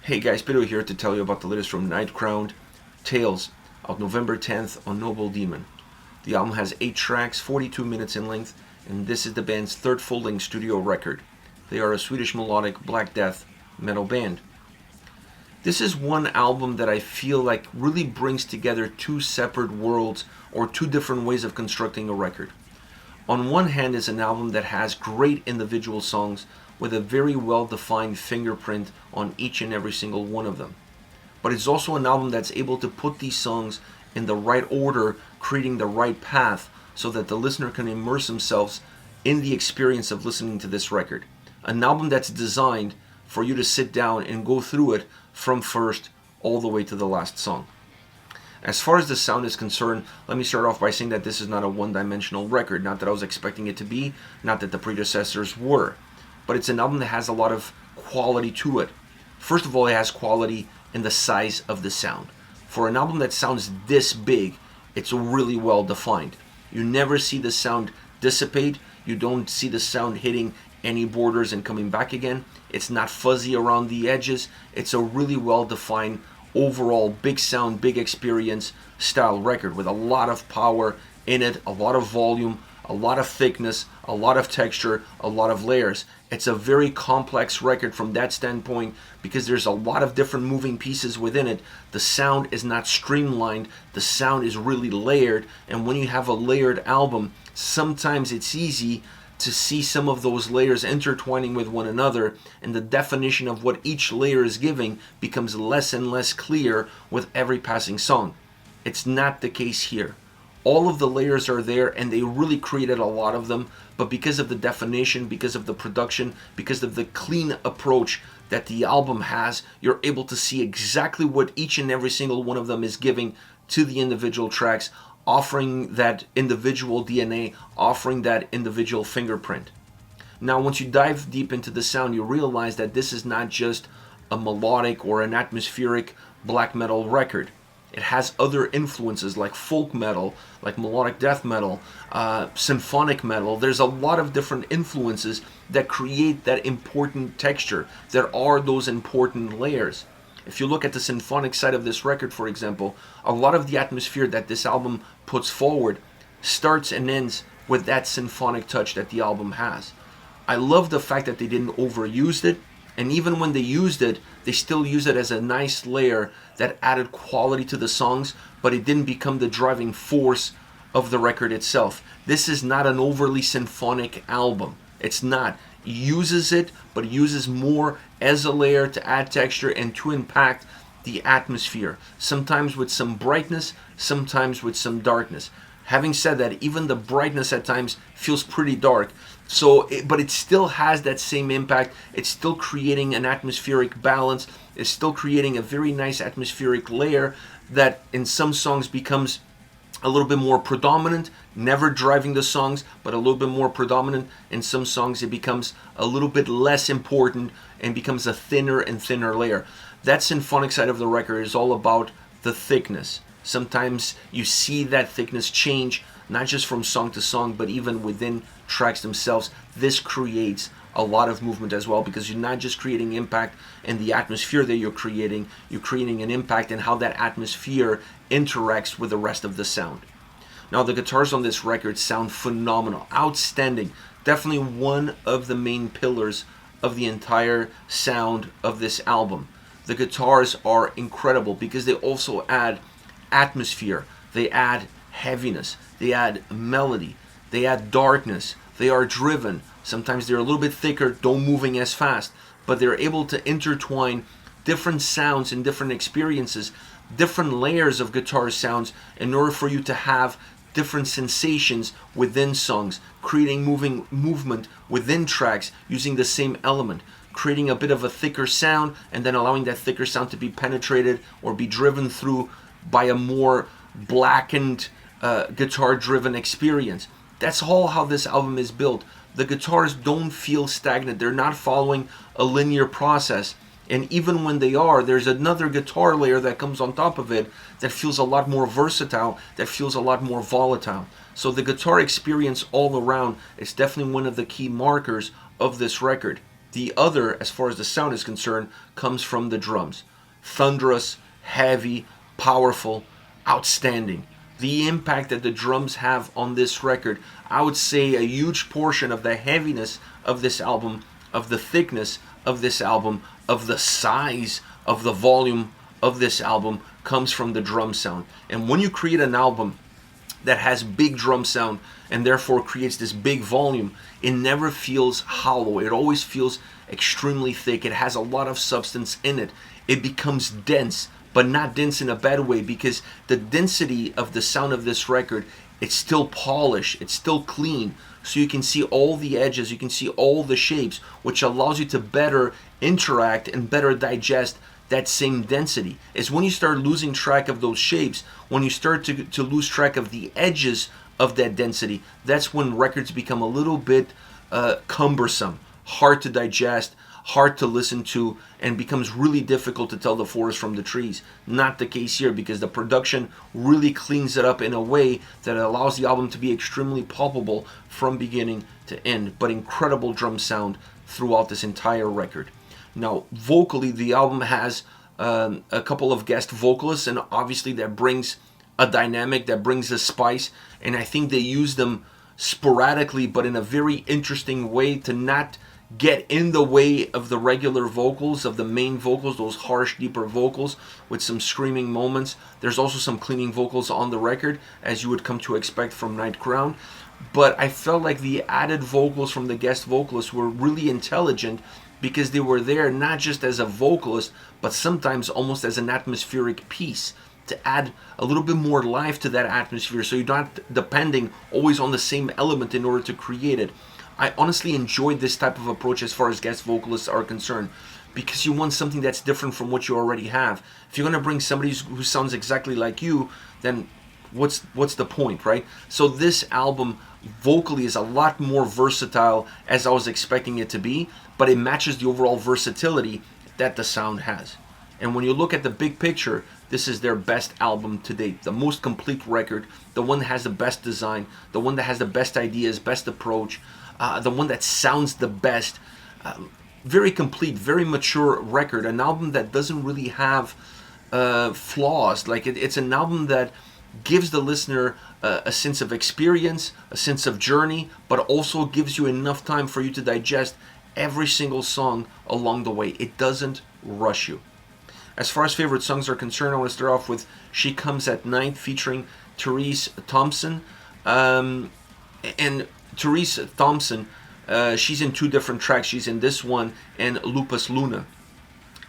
Hey guys, Pedro here to tell you about the latest from Nattramn, Tales, out November 10th on Noble Demon. The album has 8 tracks, 42 minutes in length, and this is the band's third full-length studio record. They are a Swedish melodic Black Death metal band. This is one album that I feel like really brings together two separate worlds or two different ways of constructing a record. On one hand is an album that has great individual songs with a very well-defined fingerprint on each and every single one of them. But it's also an album that's able to put these songs in the right order, creating the right path so that the listener can immerse themselves in the experience of listening to this record. An album that's designed for you to sit down and go through it from first all the way to the last song. As far as the sound is concerned, let me start off by saying that this is not a one-dimensional record. Not that I was expecting it to be, not that the predecessors were. But it's an album that has a lot of quality to it. First of all, it has quality in the size of the sound. For an album that sounds this big, it's really well defined. You never see the sound dissipate. You don't see the sound hitting any borders and coming back again. It's not fuzzy around the edges. It's a really well defined overall big sound, big experience style record with a lot of power in it, a lot of volume, a lot of thickness, a lot of texture, a lot of layers. It's a very complex record from that standpoint because there's a lot of different moving pieces within it. The sound is not streamlined, the sound is really layered, and when you have a layered album, sometimes it's easy to see some of those layers intertwining with one another, and the definition of what each layer is giving becomes less and less clear with every passing song. It's not the case here. All of the layers are there and they really created a lot of them, but because of the definition, because of the production, because of the clean approach that the album has, you're able to see exactly what each and every single one of them is giving to the individual tracks, offering that individual DNA, offering that individual fingerprint. Now, once you dive deep into the sound, you realize that this is not just a melodic or an atmospheric black metal record. It has other influences like folk metal, like melodic death metal, symphonic metal. There's a lot of different influences that create that important texture. There are those important layers. If you look at the symphonic side of this record, for example, a lot of the atmosphere that this album puts forward starts and ends with that symphonic touch that the album has. I love the fact that they didn't overuse it, and even when they used it, they still use it as a nice layer that added quality to the songs, but it didn't become the driving force of the record itself. This is not an overly symphonic album. It's not. It uses it, but it uses more as a layer to add texture and to impact the atmosphere. Sometimes with some brightness, sometimes with some darkness. Having said that, even the brightness at times feels pretty dark. But it still has that same impact. It's still creating an atmospheric balance. It's still creating a very nice atmospheric layer that in some songs becomes a little bit more predominant, never driving the songs, but a little bit more predominant. In some songs it becomes a little bit less important and becomes a thinner and thinner layer. That symphonic side of the record is all about the thickness. Sometimes you see that thickness change, not just from song to song, but even within tracks themselves. This creates a lot of movement as well, because you're not just creating impact in the atmosphere that you're creating an impact in how that atmosphere interacts with the rest of the sound. Now, the guitars on this record sound phenomenal, outstanding. Definitely one of the main pillars of the entire sound of this album. The guitars are incredible because they also add atmosphere, they add heaviness, they add melody, they add darkness, they are driven. Sometimes they're a little bit thicker, don't moving as fast, but they're able to intertwine different sounds and different experiences, different layers of guitar sounds in order for you to have different sensations within songs, creating movement within tracks using the same element, creating a bit of a thicker sound and then allowing that thicker sound to be penetrated or be driven through by a more blackened guitar driven experience. That's all how this album is built. The guitars don't feel stagnant. They're not following a linear process. And even when they are, there's another guitar layer that comes on top of it that feels a lot more versatile, that feels a lot more volatile. So the guitar experience all around is definitely one of the key markers of this record. The other, as far as the sound is concerned, comes from the drums. Thunderous, heavy, powerful, outstanding. The impact that the drums have on this record, I would say a huge portion of the heaviness of this album, of the thickness of this album, of the size of the volume of this album comes from the drum sound. And when you create an album that has big drum sound and therefore creates this big volume, it never feels hollow. It always feels extremely thick. It has a lot of substance in it. It becomes dense, but not dense in a bad way, because the density of the sound of this record, it's still polished, it's still clean, so you can see all the edges, you can see all the shapes, which allows you to better interact and better digest that same density. It's when you start losing track of those shapes, when you start to lose track of the edges of that density, that's when records become a little bit cumbersome, hard to digest, hard to listen to, and becomes really difficult to tell the forest from the trees. Not the case here, because the production really cleans it up in a way that allows the album to be extremely palpable from beginning to end, but incredible drum sound throughout this entire record. Now, vocally, the album has a couple of guest vocalists, and obviously that brings a dynamic, that brings a spice, and I think they use them sporadically, but in a very interesting way, to not get in the way of the regular vocals, of the main vocals, those harsh, deeper vocals with some screaming moments. There's also some cleaning vocals on the record, as you would come to expect from Nattramn. But I felt like the added vocals from the guest vocalists were really intelligent, because they were there not just as a vocalist, but sometimes almost as an atmospheric piece, to add a little bit more life to that atmosphere, so you're not depending always on the same element in order to create it. I honestly enjoyed this type of approach as far as guest vocalists are concerned, because you want something that's different from what you already have. If you're going to bring somebody who sounds exactly like you, then what's the point, right? So this album vocally is a lot more versatile as I was expecting it to be, but it matches the overall versatility that the sound has. And when you look at the big picture, this is their best album to date, the most complete record, the one that has the best design, the one that has the best ideas, best approach, the one that sounds the best. Very complete, very mature record, an album that doesn't really have flaws. Like it's an album that gives the listener a sense of experience, a sense of journey, but also gives you enough time for you to digest every single song along the way. It doesn't rush you. As far as favorite songs are concerned, I want to start off with She Comes at Night, featuring Therese Thompson. And Therese Thompson, she's in two different tracks. She's in this one and Lupus Luna.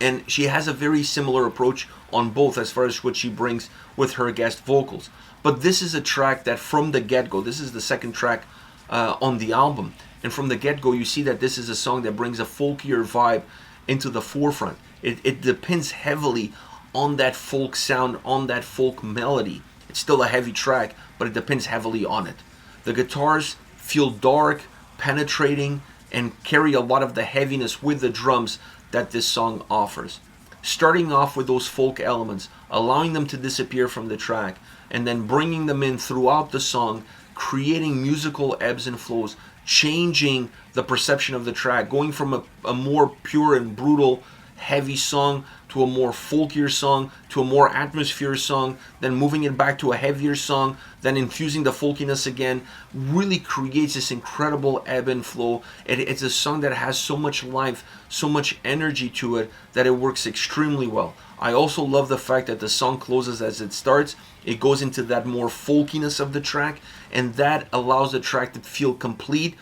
And she has a very similar approach on both as far as what she brings with her guest vocals. But this is a track that from the get-go, this is the second track on the album. And from the get-go, you see that this is a song that brings a folkier vibe into the forefront. It depends heavily on that folk sound, on that folk melody. It's still a heavy track, but it depends heavily on it. The guitars feel dark, penetrating, and carry a lot of the heaviness with the drums that this song offers. Starting off with those folk elements, allowing them to disappear from the track, and then bringing them in throughout the song, creating musical ebbs and flows, changing the perception of the track, going from a more pure and brutal heavy song to a more folkier song, to a more atmospheric song, then moving it back to a heavier song, then infusing the folkiness again, really creates this incredible ebb and flow. It's a song that has so much life, so much energy to it, that it works extremely well. I also love the fact that the song closes as it starts. It goes into that more folkiness of the track, and that allows the track to feel complete,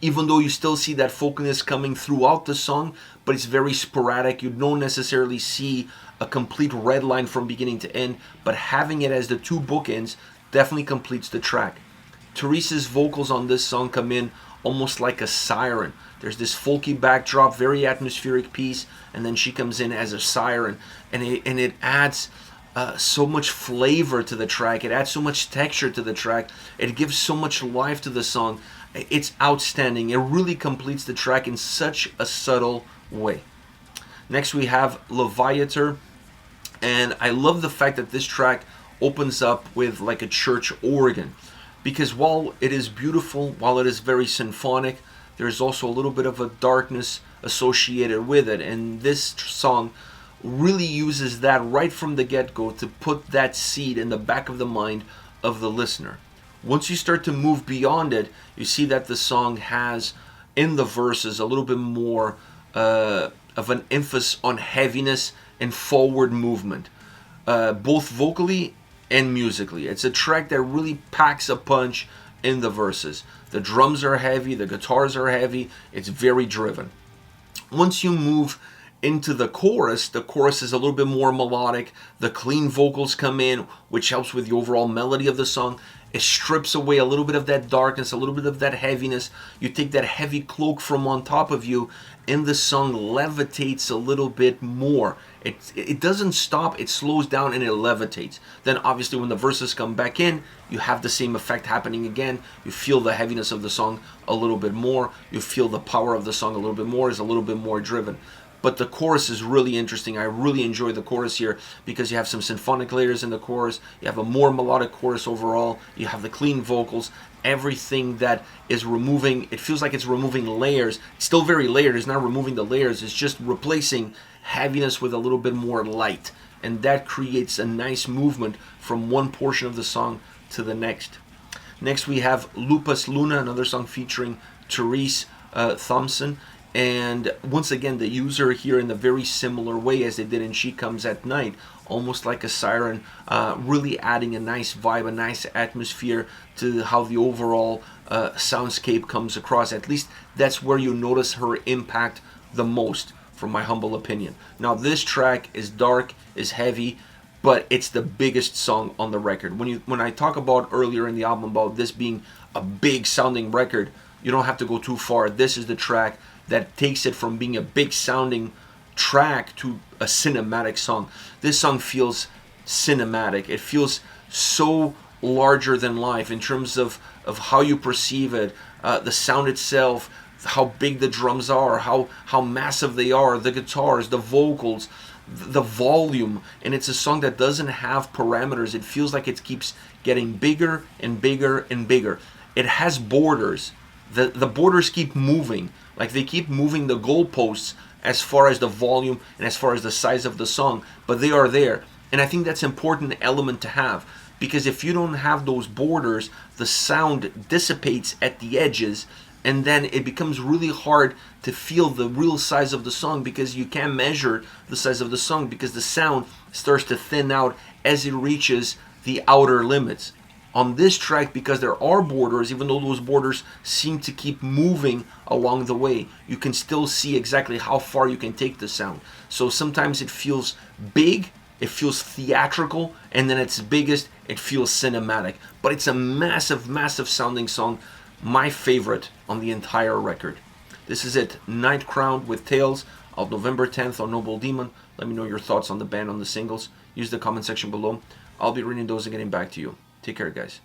even though you still see that folkiness coming throughout the song, but it's very sporadic. You don't necessarily see a complete red line from beginning to end, but having it as the two bookends definitely completes the track. Therese's vocals on this song come in almost like a siren. There's this folky backdrop, very atmospheric piece, and then she comes in as a siren, and it adds so much flavor to the track. It adds so much texture to the track. It gives so much life to the song. It's outstanding. It really completes the track in such a subtle way. Next we have Loviatar, and I love the fact that this track opens up with like a church organ, because while it is beautiful, while it is very symphonic, there's also a little bit of a darkness, associated with it. And this song really uses that right from the get-go to put that seed in the back of the mind of the listener. Once you start to move beyond it, you see that the song has in the verses a little bit more of an emphasis on heaviness and forward movement, both vocally and musically. It's a track that really packs a punch in the verses. The drums are heavy, the guitars are heavy, it's very driven. Once you move into the chorus is a little bit more melodic. The clean vocals come in, which helps with the overall melody of the song. It strips away a little bit of that darkness, a little bit of that heaviness. You take that heavy cloak from on top of you, and the song levitates a little bit more. It doesn't stop, it slows down and it levitates. Then obviously when the verses come back in, you have the same effect happening again. You feel the heaviness of the song a little bit more. You feel the power of the song a little bit more. It's a little bit more driven. But the chorus is really interesting. I really enjoy the chorus here because you have some symphonic layers in the chorus. You have a more melodic chorus overall. You have the clean vocals. Everything that is removing, it feels like it's removing layers. It's still very layered. It's not removing the layers. It's just replacing heaviness with a little bit more light. And that creates a nice movement from one portion of the song to the next. Next we have Lupus Luna, another song featuring Therese Thompson. And once again, the user here in a very similar way as they did in She Comes at Night, almost like a siren, really adding a nice vibe, a nice atmosphere to how the overall soundscape comes across. At least that's where you notice her impact the most, from my humble opinion. Now this track is dark, is heavy, but it's the biggest song on the record. When I talk about earlier in the album about this being a big sounding record, you don't have to go too far. This is the track that takes it from being a big sounding track to a cinematic song. This song feels cinematic. It feels so larger than life in terms of how you perceive it, the sound itself, how big the drums are, how massive they are, the guitars, the vocals, the volume. And it's a song that doesn't have parameters. It feels like it keeps getting bigger and bigger and bigger. It has borders. The borders keep moving. Like they keep moving the goalposts as far as the volume and as far as the size of the song, but they are there. And I think that's an important element to have, because if you don't have those borders, the sound dissipates at the edges, and then it becomes really hard to feel the real size of the song, because you can't measure the size of the song because the sound starts to thin out as it reaches the outer limits. On this track, because there are borders, even though those borders seem to keep moving along the way, you can still see exactly how far you can take the sound. So sometimes it feels big, it feels theatrical, and then at its biggest, it feels cinematic. But it's a massive, massive sounding song. My favorite on the entire record. This is it, Nattramn with Tales, out November 10th on Noble Demon. Let me know your thoughts on the band, on the singles. Use the comment section below. I'll be reading those and getting back to you. Take care, guys.